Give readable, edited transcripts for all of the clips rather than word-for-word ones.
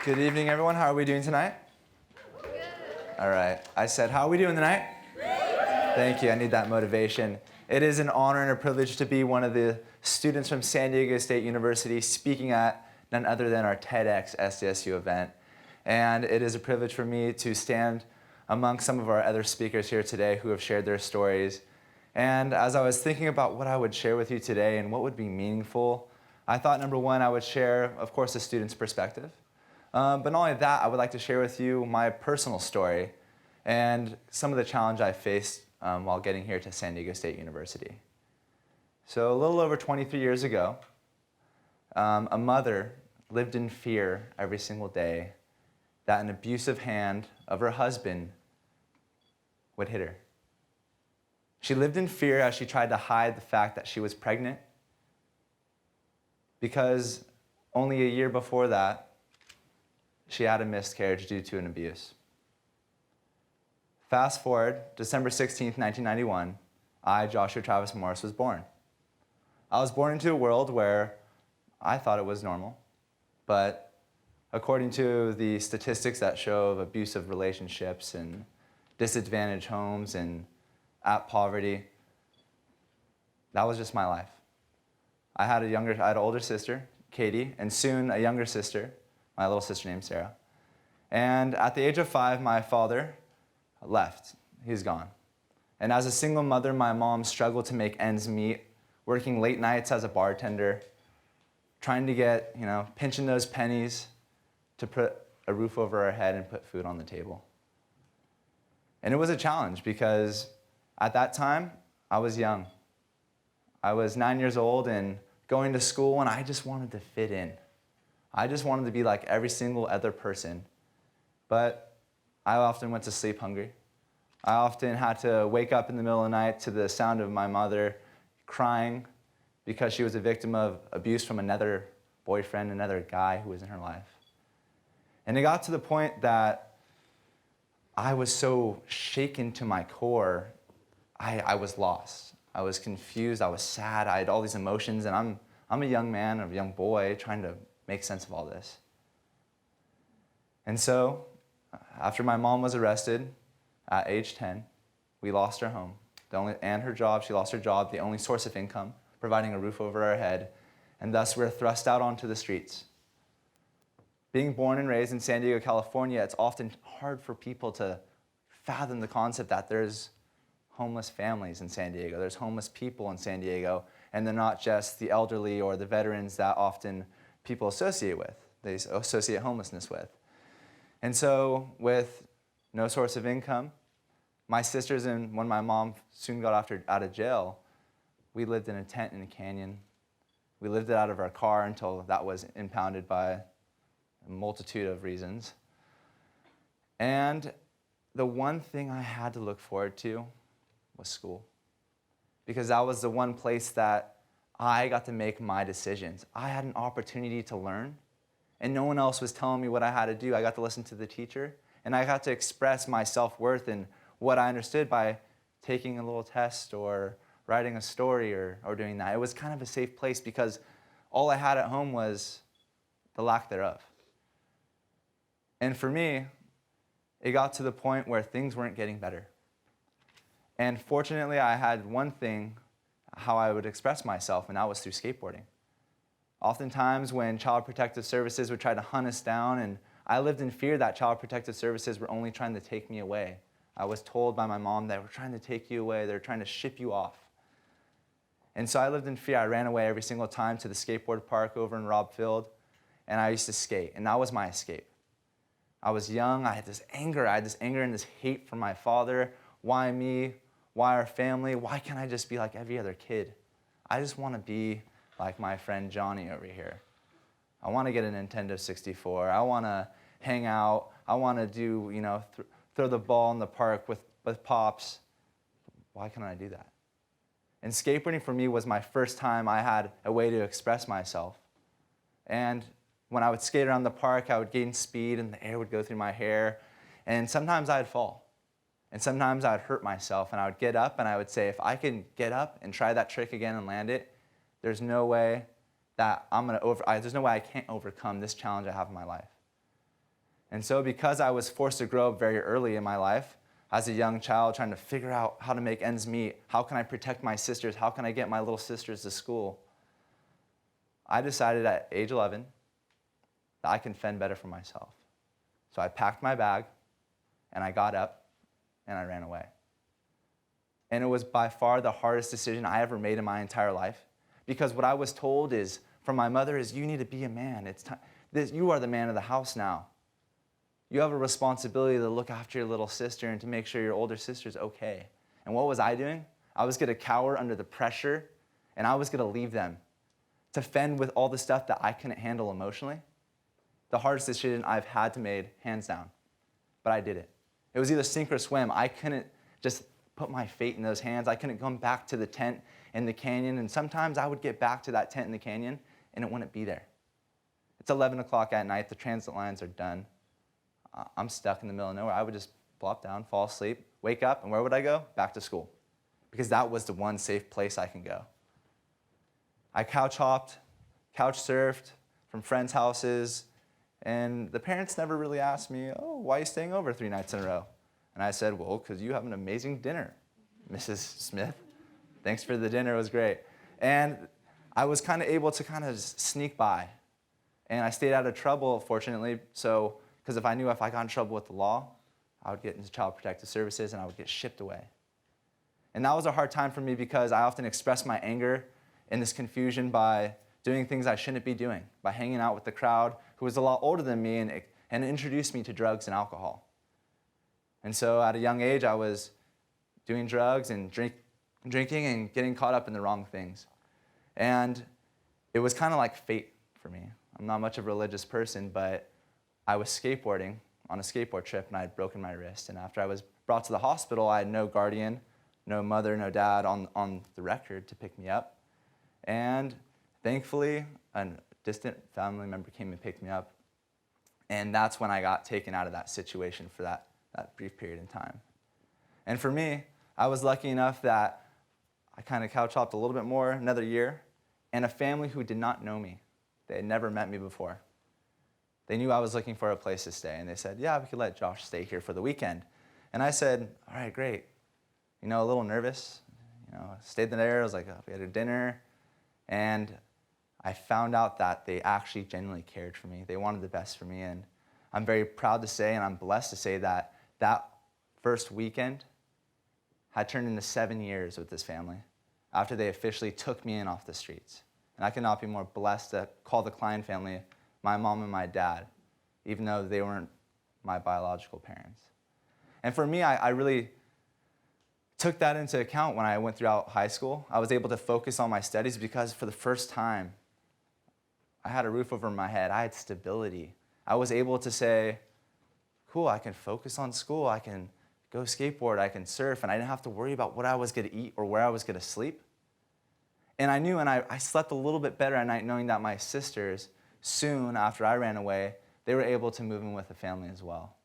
Good evening, everyone. How are we doing tonight? Good. All right. I said, how are we doing tonight? Thank you. I need that motivation. It is an honor and a privilege to be one of the students from San Diego State University speaking at none other than our TEDxSDSU event. And it is a privilege for me to stand among some of our other speakers here today who have shared their stories. And as I was thinking about what I would share with you today and what would be meaningful, I thought, number one, I would share, of course, a student's perspective. But not only that, I would like to share with you my personal story and some of the challenge I faced while getting here to San Diego State University. So a little over 23 years ago, a mother lived in fear every single day that an abusive hand of her husband would hit her. She lived in fear as she tried to hide the fact that she was pregnant, because only a year before that, she had a miscarriage due to an abuse. Fast forward, December 16th, 1991, I, Joshua Travis Morse, was born. I was born into a world where I thought it was normal, but according to the statistics that show of abusive relationships and disadvantaged homes and at poverty, that was just my life. I had an older sister, Katie, and soon a younger sister, my little sister named Sarah. And at the age of 5, my father left. He's gone. And as a single mother, my mom struggled to make ends meet, working late nights as a bartender, trying to get, pinching those pennies to put a roof over our head and put food on the table. And it was a challenge because at that time, I was young. I was 9 years old and going to school, and I just wanted to fit in. I just wanted to be like every single other person. But I often went to sleep hungry. I often had to wake up in the middle of the night to the sound of my mother crying because she was a victim of abuse from another boyfriend, another guy who was in her life. And it got to the point that I was so shaken to my core, I was lost. I was confused, I was sad, I had all these emotions, and I'm a young man, a young boy, trying to make sense of all this. And so, after my mom was arrested at age 10, we lost our home. And her job, she lost her job, the only source of income, providing a roof over our head, and thus we're thrust out onto the streets. Being born and raised in San Diego, California, it's often hard for people to fathom the concept that there's homeless families in San Diego, there's homeless people in San Diego, and they're not just the elderly or the veterans that often people associate with, they associate homelessness with. And so with no source of income, my sisters and when my mom soon got out of jail, we lived in a tent in a canyon. We lived it out of our car until that was impounded by a multitude of reasons. And the one thing I had to look forward to was school, because that was the one place that I got to make my decisions. I had an opportunity to learn, and no one else was telling me what I had to do. I got to listen to the teacher, and I got to express my self-worth and what I understood by taking a little test or writing a story or doing that. It was kind of a safe place because all I had at home was the lack thereof. And for me, it got to the point where things weren't getting better. And fortunately, I had one thing how I would express myself, and that was through skateboarding. Oftentimes when Child Protective Services would try to hunt us down, and I lived in fear that Child Protective Services were only trying to take me away. I was told by my mom that we're trying to take you away, they're trying to ship you off. And so I lived in fear. I ran away every single time to the skateboard park over in Robb Field, and I used to skate, and that was my escape. I was young, I had this anger and this hate for my father. Why me? Why our family? Why can't I just be like every other kid? I just want to be like my friend Johnny over here. I want to get a Nintendo 64. I want to hang out. I want to do, throw the ball in the park with Pops. Why can't I do that? And skateboarding for me was my first time I had a way to express myself. And when I would skate around the park, I would gain speed and the air would go through my hair. And sometimes I'd fall. And sometimes I'd hurt myself, and I would get up and I would say, if I can get up and try that trick again and land it, there's no way that there's no way I can't overcome this challenge I have in my life. And so because I was forced to grow up very early in my life, as a young child trying to figure out how to make ends meet, how can I protect my sisters, how can I get my little sisters to school, I decided at age 11 that I can fend better for myself. So I packed my bag, and I got up, and I ran away. And it was by far the hardest decision I ever made in my entire life, because what I was told is, from my mother, is you need to be a man. It's time. You are the man of the house now. You have a responsibility to look after your little sister and to make sure your older sister's okay. And what was I doing? I was going to cower under the pressure, and I was going to leave them to fend with all the stuff that I couldn't handle emotionally. The hardest decision I've had to make, hands down. But I did it. It was either sink or swim. I couldn't just put my fate in those hands. I couldn't come back to the tent in the canyon, and sometimes I would get back to that tent in the canyon, and it wouldn't be there. It's 11 o'clock at night. The transit lines are done. I'm stuck in the middle of nowhere. I would just plop down, fall asleep, wake up, and where would I go? Back to school. Because that was the one safe place I can go. I couch hopped, couch surfed from friends' houses, and the parents never really asked me, oh, why are you staying over 3 nights in a row? And I said, well, because you have an amazing dinner, Mrs. Smith. Thanks for the dinner, it was great. And I was kind of able to kind of sneak by. And I stayed out of trouble, fortunately, because if I knew if I got in trouble with the law, I would get into Child Protective Services and I would get shipped away. And that was a hard time for me because I often expressed my anger in this confusion by doing things I shouldn't be doing, by hanging out with the crowd who was a lot older than me and introduced me to drugs and alcohol. And so at a young age, I was doing drugs and drinking and getting caught up in the wrong things. And it was kind of like fate for me. I'm not much of a religious person, but I was skateboarding on a skateboard trip, and I had broken my wrist. And after I was brought to the hospital, I had no guardian, no mother, no dad on the record to pick me up. And thankfully, a distant family member came and picked me up. And that's when I got taken out of that situation for that brief period in time. And for me, I was lucky enough that I kind of couch hopped a little bit more, another year, and a family who did not know me. They had never met me before. They knew I was looking for a place to stay, and they said, yeah, we could let Josh stay here for the weekend. And I said, all right, great. A little nervous. Stayed there. I was like, oh, we had a dinner. And I found out that they actually genuinely cared for me. They wanted the best for me. And I'm very proud to say, and I'm blessed to say that first weekend had turned into 7 years with this family after they officially took me in off the streets. And I could not be more blessed to call the Klein family my mom and my dad, even though they weren't my biological parents. And for me, I really took that into account when I went throughout high school. I was able to focus on my studies because for the first time, I had a roof over my head. I had stability. I was able to say, cool, I can focus on school. I can go skateboard. I can surf. And I didn't have to worry about what I was going to eat or where I was going to sleep. And I knew, and I slept a little bit better at night knowing that my sisters, soon after I ran away, they were able to move in with a family as well.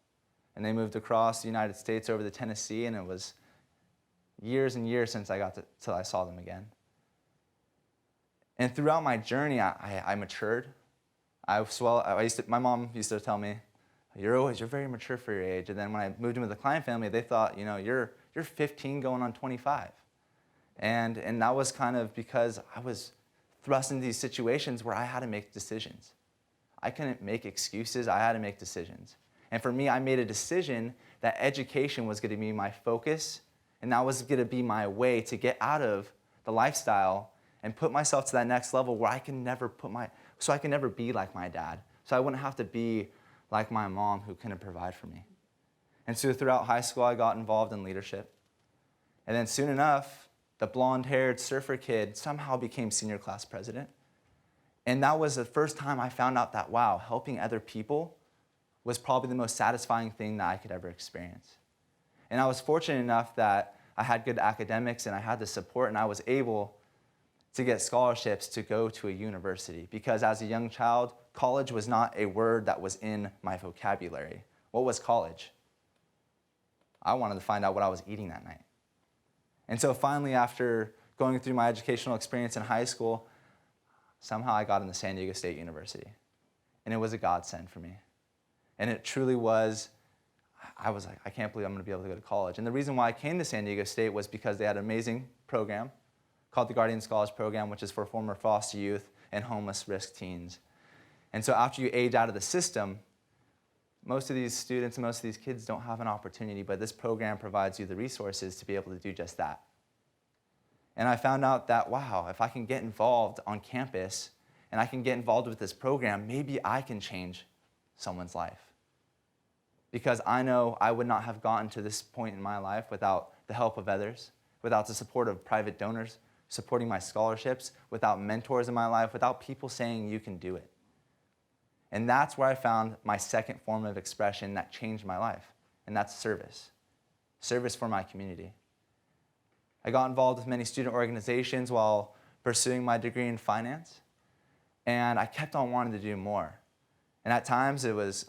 And they moved across the United States over to Tennessee, and it was years and years since till I saw them again. And throughout my journey, I matured. My mom used to tell me, you're very mature for your age. And then when I moved in with the Klein family, they thought, you're 15 going on 25. And that was kind of because I was thrust into these situations where I had to make decisions. I couldn't make excuses. I had to make decisions. And for me, I made a decision that education was going to be my focus, and that was going to be my way to get out of the lifestyle and put myself to that next level where I can never be like my dad. So I wouldn't have to be like my mom who couldn't provide for me. And so throughout high school, I got involved in leadership. And then soon enough, the blonde-haired surfer kid somehow became senior class president. And that was the first time I found out that, wow, helping other people was probably the most satisfying thing that I could ever experience. And I was fortunate enough that I had good academics and I had the support, and I was able to get scholarships to go to a university because as a young child, college was not a word that was in my vocabulary. What was college? I wanted to find out what I was eating that night. And so finally, after going through my educational experience in high school, somehow I got into San Diego State University. And it was a godsend for me. And it truly was, I was like, I can't believe I'm going to be able to go to college. And the reason why I came to San Diego State was because they had an amazing program called the Guardian Scholars Program, which is for former foster youth and homeless risk teens. And so after you age out of the system, most of these students and most of these kids don't have an opportunity, but this program provides you the resources to be able to do just that. And I found out that, wow, if I can get involved on campus and I can get involved with this program, maybe I can change someone's life. Because I know I would not have gotten to this point in my life without the help of others, without the support of private donors, supporting my scholarships, without mentors in my life, without people saying you can do it. And that's where I found my second form of expression that changed my life, and that's service. Service for my community. I got involved with many student organizations while pursuing my degree in finance, and I kept on wanting to do more. And at times it was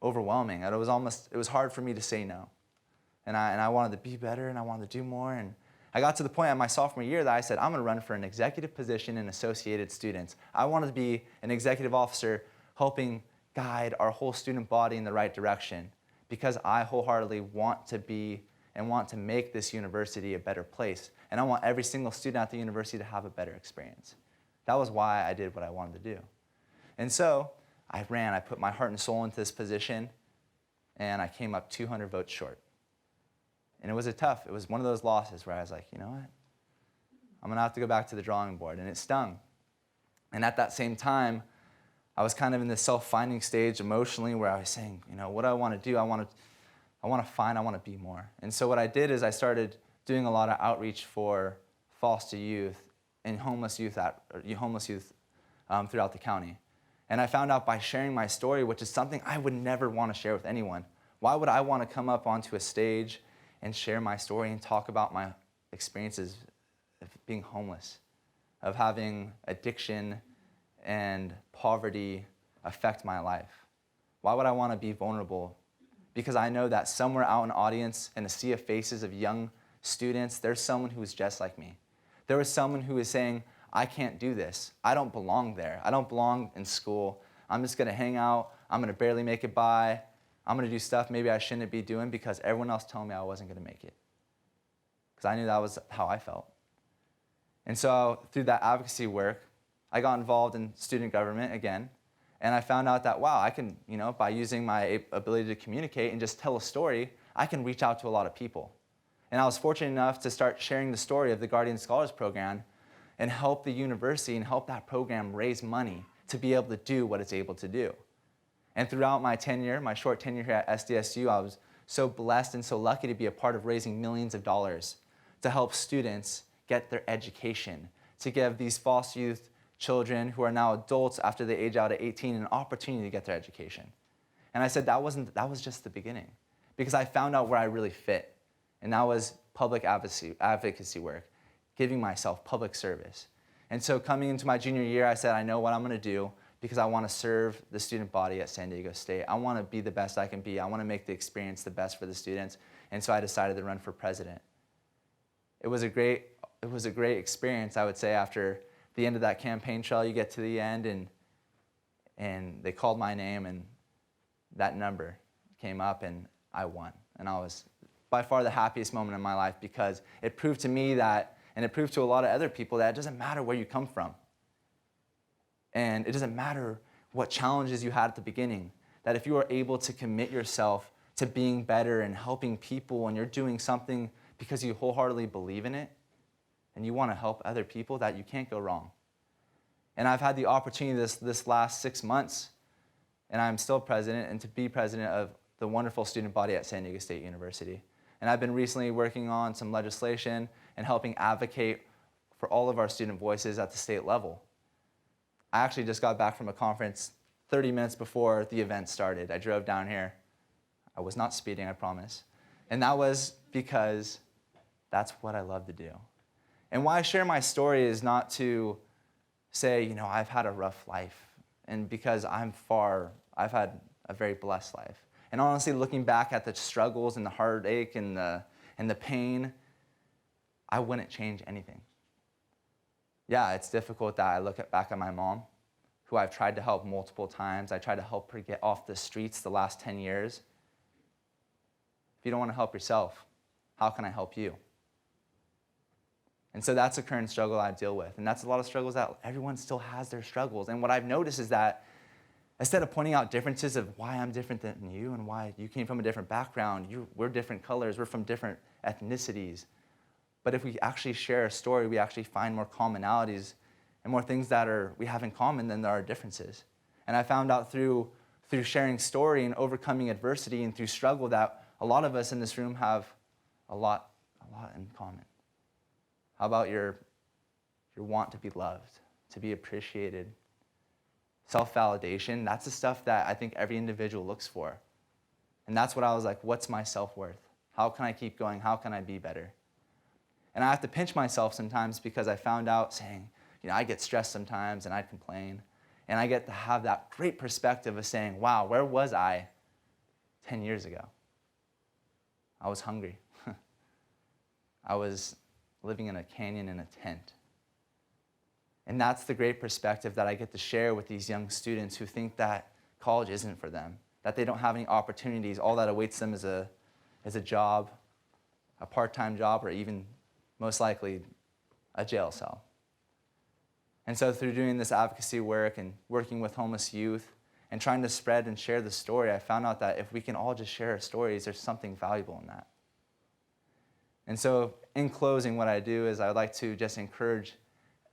overwhelming. It was hard for me to say no. And I wanted to be better, and I wanted to do more. And I got to the point in my sophomore year that I said, I'm going to run for an executive position in Associated Students. I wanted to be an executive officer helping guide our whole student body in the right direction, because I wholeheartedly want to be and want to make this university a better place. And I want every single student at the university to have a better experience. That was why I did what I wanted to do. And so I put my heart and soul into this position, and I came up 200 votes short. And it was one of those losses where I was like, you know what? I'm gonna have to go back to the drawing board, and it stung. And at that same time, I was kind of in this self-finding stage emotionally where I was saying, you know, what do I want to do? I want to be more. And so what I did is I started doing a lot of outreach for foster youth and homeless youth throughout the county. And I found out by sharing my story, which is something I would never want to share with anyone. Why would I want to come up onto a stage and share my story and talk about my experiences of being homeless, of having addiction and poverty affect my life? Why would I want to be vulnerable? Because I know that somewhere out in the audience, in a sea of faces of young students, there's someone who is just like me. There was someone who is saying, I can't do this. I don't belong there. I don't belong in school. I'm just going to hang out. I'm going to barely make it by. I'm going to do stuff maybe I shouldn't be doing because everyone else told me I wasn't going to make it. Because I knew that was how I felt. And so through that advocacy work, I got involved in student government again. And I found out that, wow, I can, by using my ability to communicate and just tell a story, I can reach out to a lot of people. And I was fortunate enough to start sharing the story of the Guardian Scholars Program and help the university and help that program raise money to be able to do what it's able to do. And throughout my tenure, my short tenure here at SDSU, I was so blessed and so lucky to be a part of raising millions of dollars to help students get their education, to give these foster youth children who are now adults after they age out at 18 an opportunity to get their education. And I said that was just the beginning, because I found out where I really fit, and that was public advocacy work, giving myself public service. And so coming into my junior year, I said, I know what I'm going to do because I want to serve the student body at San Diego State. I want to be the best I can be. I want to make the experience the best for the students. And so I decided to run for president. It was a great experience, I would say. After the end of that campaign trail, you get to the end, and they called my name, and that number came up, and I won. And I was by far the happiest moment in my life, because it proved to me that, and it proved to a lot of other people, that it doesn't matter where you come from. And it doesn't matter what challenges you had at the beginning, that if you are able to commit yourself to being better and helping people, and you're doing something because you wholeheartedly believe in it, and you want to help other people, that you can't go wrong. And I've had the opportunity this last 6 months, and I'm still president, and to be president of the wonderful student body at San Diego State University. And I've been recently working on some legislation and helping advocate for all of our student voices at the state level. I actually just got back from a conference 30 minutes before the event started. I drove down here. I was not speeding, I promise. And that was because that's what I love to do. And why I share my story is not to say, I've had a rough life, and because I've had a very blessed life. And honestly, looking back at the struggles and the heartache and the pain, I wouldn't change anything. Yeah, it's difficult that I look back at my mom, who I've tried to help multiple times. I tried to help her get off the streets the last 10 years. If you don't want to help yourself, how can I help you? And so that's a current struggle I deal with. And that's a lot of struggles that everyone still has their struggles. And what I've noticed is that instead of pointing out differences of why I'm different than you and why you came from a different background, we're different colors, we're from different ethnicities. But if we actually share a story, we actually find more commonalities and more things that we have in common than there are differences. And I found out through sharing story and overcoming adversity and through struggle that a lot of us in this room have a lot in common. How about your want to be loved, to be appreciated? Self-validation, that's the stuff that I think every individual looks for. And that's what I was like, what's my self-worth? How can I keep going? How can I be better? And I have to pinch myself sometimes because I found out saying, I get stressed sometimes and I complain. And I get to have that great perspective of saying, wow, where was I 10 years ago? I was hungry. I was living in a canyon in a tent. And that's the great perspective that I get to share with these young students who think that college isn't for them, that they don't have any opportunities. All that awaits them is a job, a part-time job, or even most likely a jail cell. And so through doing this advocacy work and working with homeless youth and trying to spread and share the story, I found out that if we can all just share our stories, there's something valuable in that. And so in closing, what I do is I would like to just encourage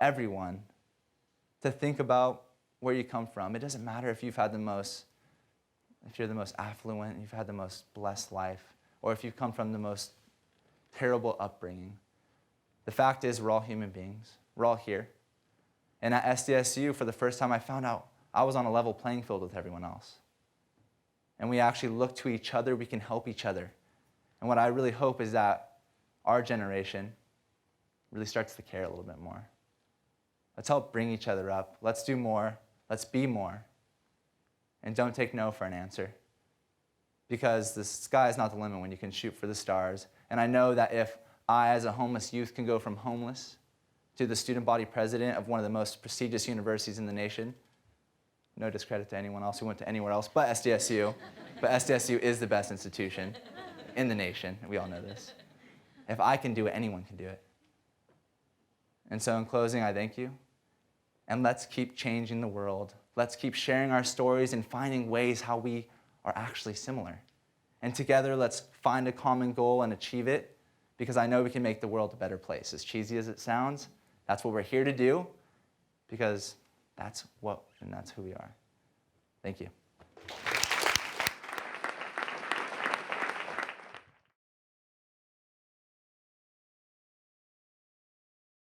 everyone to think about where you come from. It doesn't matter if you're the most affluent, you've had the most blessed life, or if you've come from the most terrible upbringing. The fact is, we're all human beings. We're all here. And at SDSU, for the first time, I found out I was on a level playing field with everyone else. And we actually look to each other. We can help each other. And what I really hope is that our generation really starts to care a little bit more. Let's help bring each other up. Let's do more. Let's be more. And don't take no for an answer. Because the sky is not the limit when you can shoot for the stars. And I know that if I, as a homeless youth, can go from homeless to the student body president of one of the most prestigious universities in the nation, no discredit to anyone else who went to anywhere else but SDSU, but SDSU is the best institution in the nation. We all know this. If I can do it, anyone can do it. And so in closing, I thank you. And let's keep changing the world. Let's keep sharing our stories and finding ways how we are actually similar. And together, let's find a common goal and achieve it, because I know we can make the world a better place. As cheesy as it sounds, that's what we're here to do, because that's who we are. Thank you.